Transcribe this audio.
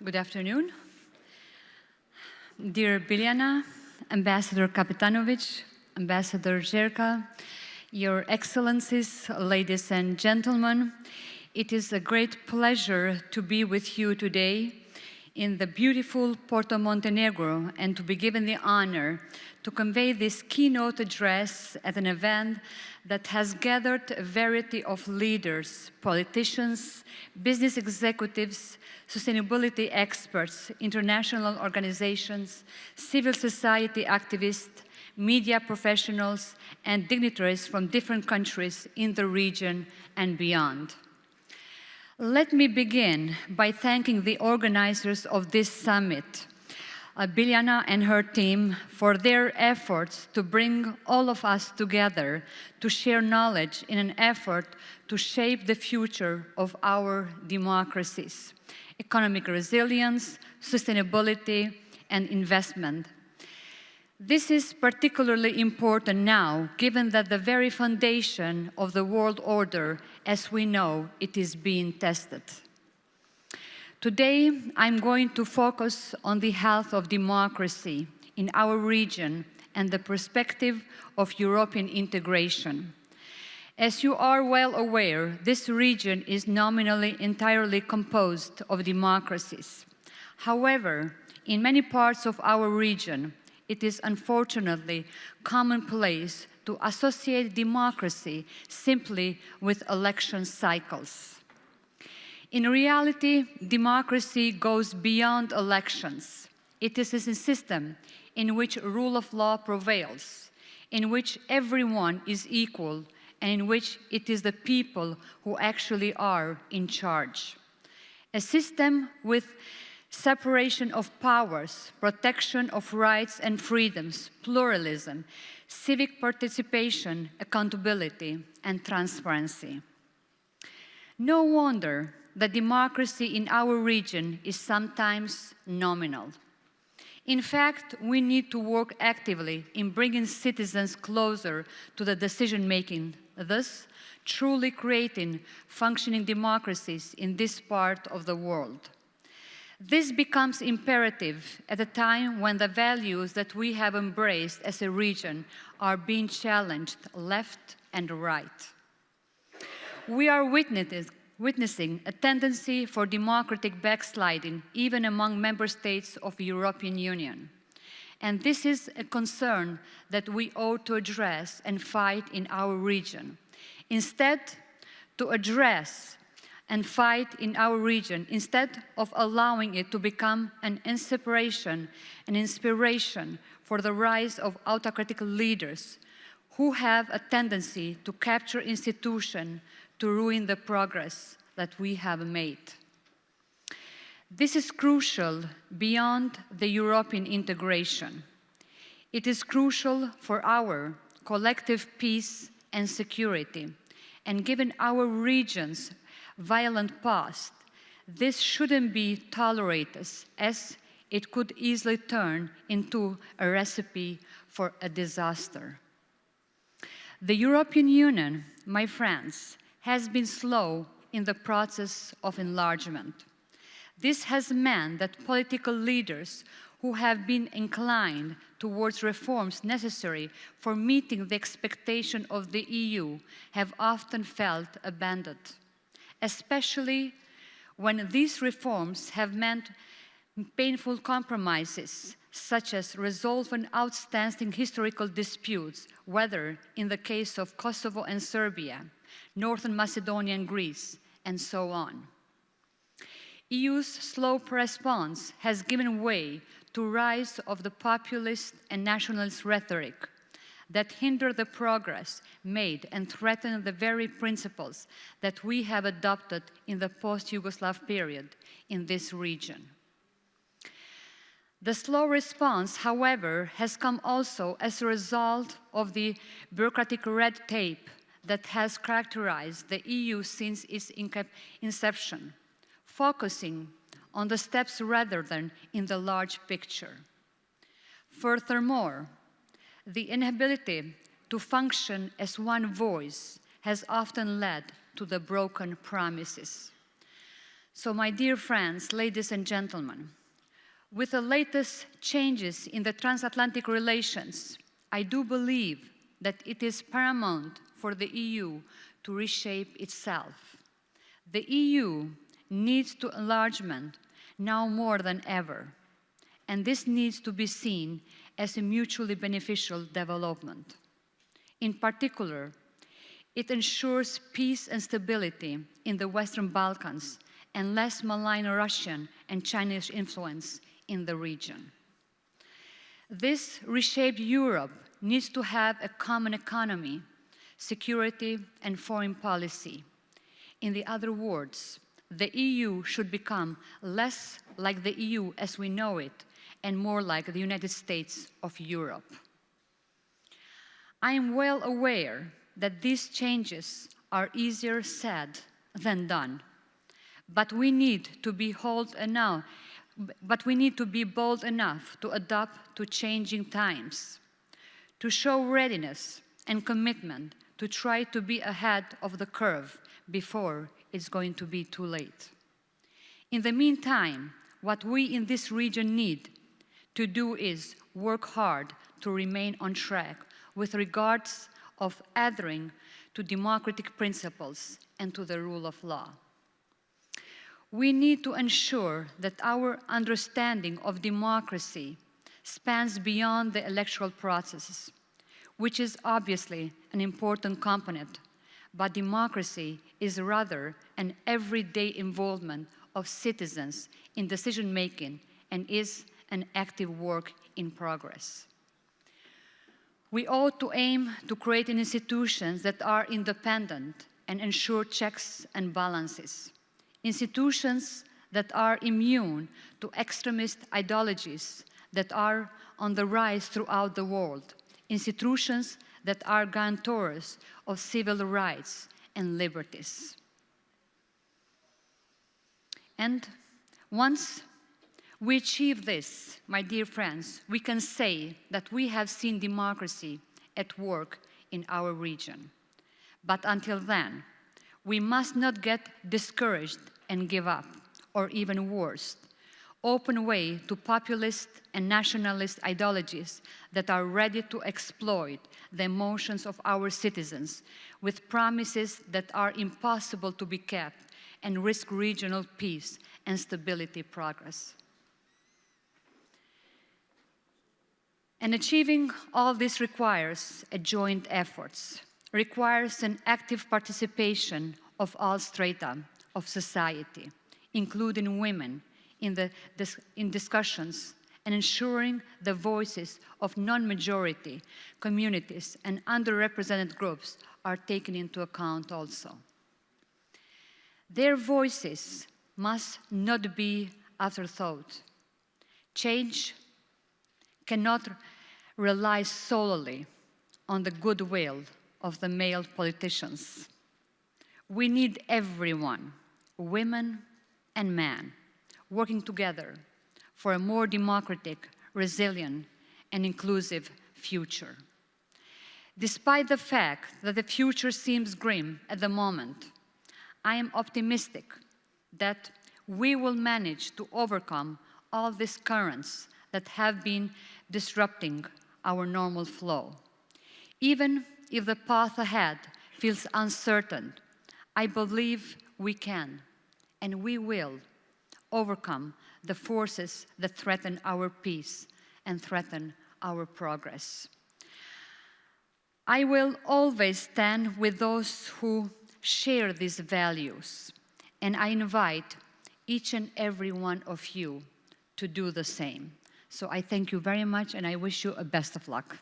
Good afternoon. Dear Biljana, Ambassador Kapetanovic, Ambassador Žerka, Your Excellencies, ladies and gentlemen, it is a great pleasure to be with you today in the beautiful Porto Montenegro and to be given the honor to convey this keynote address at an event that has gathered a variety of leaders, politicians, business executives, sustainability experts, international organizations, civil society activists, media professionals, and dignitaries from different countries in the region and beyond. Let me begin by thanking the organizers of this summit, Biljana and her team, for their efforts to bring all of us together to share knowledge in an effort to shape the future of our democracies, economic resilience, sustainability, and investment. This is particularly important now, given that the very foundation of the world order, as we know, it is being tested. Today, I'm going to focus on the health of democracy in our region and the perspective of European integration. As you are well aware, this region is nominally entirely composed of democracies. However, in many parts of our region, it is unfortunately commonplace to associate democracy simply with election cycles. In reality, democracy goes beyond elections. It is a system in which rule of law prevails, in which everyone is equal, and in which it is the people who actually are in charge. A system with separation of powers, protection of rights and freedoms, pluralism, civic participation, accountability, and transparency. No wonder that democracy in our region is sometimes nominal. In fact, we need to work actively in bringing citizens closer to the decision-making, thus truly creating functioning democracies in this part of the world. This becomes imperative at a time when the values that we have embraced as a region are being challenged left and right. We are witnessing a tendency for democratic backsliding even among member states of the European Union. And this is a concern that we ought to address and fight in our region. Instead, to address and fight in our region, instead of allowing it to become an inspiration for the rise of autocratic leaders who have a tendency to capture institutions to ruin the progress that we have made. This is crucial beyond the European integration. It is crucial for our collective peace and security, and given our region's violent past, this shouldn't be tolerated, as it could easily turn into a recipe for a disaster. The European Union, my friends, has been slow in the process of enlargement. This has meant that political leaders who have been inclined towards reforms necessary for meeting the expectation of the EU have often felt abandoned, especially when these reforms have meant painful compromises, such as resolving outstanding historical disputes, whether in the case of Kosovo and Serbia, Northern Macedonia and Greece, and so on. EU's slow response has given way to rise of the populist and nationalist rhetoric that hinder the progress made and threaten the very principles that we have adopted in the post-Yugoslav period in this region. The slow response, however, has come also as a result of the bureaucratic red tape that has characterized the EU since its inception, focusing on the steps rather than in the large picture. Furthermore, the inability to function as one voice has often led to the broken promises. So, my dear friends, ladies and gentlemen, with the latest changes in the transatlantic relations, I do believe that it is paramount for the EU to reshape itself. The EU needs to enlargement now more than ever, and this needs to be seen as a mutually beneficial development. In particular, it ensures peace and stability in the Western Balkans and less malign Russian and Chinese influence in the region. This reshaped Europe needs to have a common economy, security, and foreign policy. In other words, the EU should become less like the EU as we know it and more like the United States of Europe. I am well aware that these changes are easier said than done, but we need to be bold enough to adapt to changing times, to show readiness and commitment to try to be ahead of the curve before it's going to be too late. In the meantime, what we in this region need to do is work hard to remain on track with regards of adhering to democratic principles and to the rule of law. We need to ensure that our understanding of democracy spans beyond the electoral processes, which is obviously an important component, but democracy is rather an everyday involvement of citizens in decision-making and is an active work in progress. We ought to aim to create institutions that are independent and ensure checks and balances. Institutions that are immune to extremist ideologies that are on the rise throughout the world. Institutions that are guarantors of civil rights and liberties. And once we achieve this, my dear friends, we can say that we have seen democracy at work in our region. But until then, we must not get discouraged and give up, or even worse, open way to populist and nationalist ideologies that are ready to exploit the emotions of our citizens with promises that are impossible to be kept and risk regional peace and stability progress. And achieving all this requires a joint efforts, requires an active participation of all strata of society, including women, in discussions and ensuring the voices of non-majority communities and underrepresented groups are taken into account also. Their voices must not be afterthought. Change cannot rely solely on the goodwill of the male politicians. We need everyone, women and men, working together for a more democratic, resilient, and inclusive future. Despite the fact that the future seems grim at the moment, I am optimistic that we will manage to overcome all these currents that have been disrupting our normal flow. Even if the path ahead feels uncertain, I believe we can, and we will, overcome the forces that threaten our peace and threaten our progress. I will always stand with those who share these values, and I invite each and every one of you to do the same. So I thank you very much, and I wish you a best of luck.